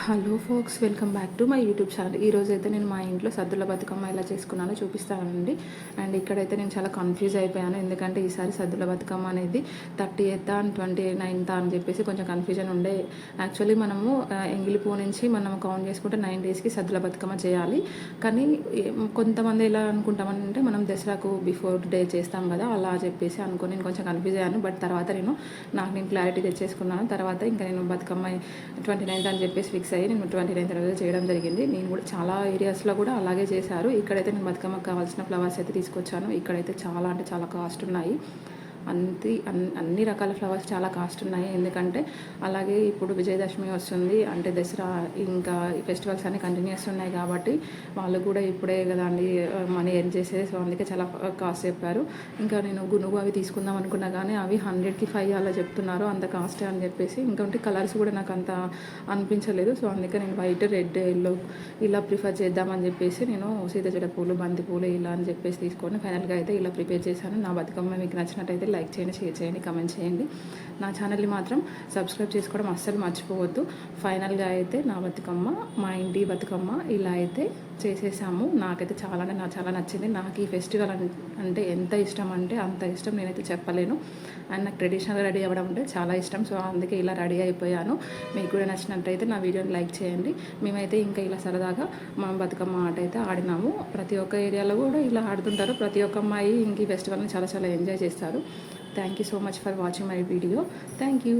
Hello folks, welcome back to my YouTube channel. ఈరోజు అయితే నేను మా ఇంట్లో సద్దుల బతుకమ్మ ఎలా చేసుకున్నానో చూపిస్తానండి. అండ్ ఇక్కడైతే నేను చాలా కన్ఫ్యూజ్ అయిపోయాను, ఎందుకంటే ఈసారి సద్దుల బతుకమ్మ అనేది 30th అండ్ 29th అని చెప్పేసి కొంచెం కన్ఫ్యూజన్ ఉండే. యాక్చువల్లీ మనము ఎంగిలి పువ్వు నుంచి మనం కౌంట్ చేసుకుంటే 9 daysకి సద్దుల బతుకమ్మ చేయాలి. కానీ కొంతమంది ఎలా అనుకుంటామంటే మనం దసరాకు బిఫోర్ డే చేస్తాం కదా, అలా చెప్పేసి అనుకుని నేను కొంచెం కన్ఫ్యూజ్ అయ్యాను. బట్ తర్వాత నేను క్లారిటీ తెచ్చేసుకున్నాను. తర్వాత ఇంకా నేను బతుకమ్మ 29th అని చెప్పేసి ఫిక్స్ అయ్యి నేను 29th రోజు చేయడం జరిగింది. నేను కూడా చాలా ఏరియాస్లో కూడా అలాగే చేశారు. ఇక్కడైతే నేను బతుకమ్మకు కావాల్సిన ఫ్లవర్స్ అయితే తీసుకొచ్చాను. ఇక్కడైతే చాలా అంటే చాలా కాస్ట్ ఉన్నాయి. అన్ని రకాల ఫ్లవర్స్ చాలా కాస్ట్ ఉన్నాయి. ఎందుకంటే అలాగే ఇప్పుడు విజయదశమి వస్తుంది, అంటే దసరా ఇంకా ఫెస్టివల్స్ అన్నీ కంటిన్యూస్ ఉన్నాయి కాబట్టి వాళ్ళు కూడా ఇప్పుడే కదా అండి మనీ ఎర్న్ చేసేది. సో అందుకే చాలా కాస్ట్ చెప్పారు. ఇంకా నేను గునుగు అవి తీసుకుందాం అనుకున్నా కానీ అవి 100కి 5 అలా చెప్తున్నారు, అంత కాస్ట్ అని చెప్పేసి. ఇంకొంటే కలర్స్ కూడా నాకు అంత అనిపించలేదు. సో అందుకే నేను వైట్, రెడ్, ఎల్లో ఇలా ప్రిఫర్ చేద్దామని చెప్పేసి నేను సీతజడ పూలు, బంతి పూలు ఇలా అని చెప్పేసి తీసుకొని ఫైనల్గా అయితే ఇలా ప్రిపేర్ చేశాను. నా బతుకమ్మ మీకు నచ్చినట్టయితే లైక్ చేయండి, షేర్ చేయండి, కమెంట్ చేయండి. నా ఛానల్ని మాత్రం సబ్స్క్రైబ్ చేసుకోవడం అస్సలు మర్చిపోవద్దు. ఫైనల్గా అయితే నా బతుకమ్మ, మా ఇంటి బతుకమ్మ ఇలా అయితే చేసేసాము. నాకైతే చాలా నచ్చింది. నాకు ఈ ఫెస్టివల్ అంటే ఎంత ఇష్టం అంటే అంత ఇష్టం, నేనైతే చెప్పలేను. అండ్ నాకు ట్రెడిషనల్గా రెడీ అవ్వడం అంటే చాలా ఇష్టం. సో అందుకే ఇలా రెడీ అయిపోయాను. మీకు కూడా నచ్చినట్టయితే నా వీడియోని లైక్ చేయండి. మేమైతే ఇంకా ఇలా సరదాగా మనం బతుకమ్మ ఆట అయితే ఆడినాము. ప్రతి ఒక్క ఏరియాలో కూడా ఇలా ఆడుతుంటారు. ప్రతి ఒక్క అమ్మాయి ఇంక ఈ ఫెస్టివల్ని చాలా ఎంజాయ్ చేస్తారు. Thank you so much for watching my video. Thank you.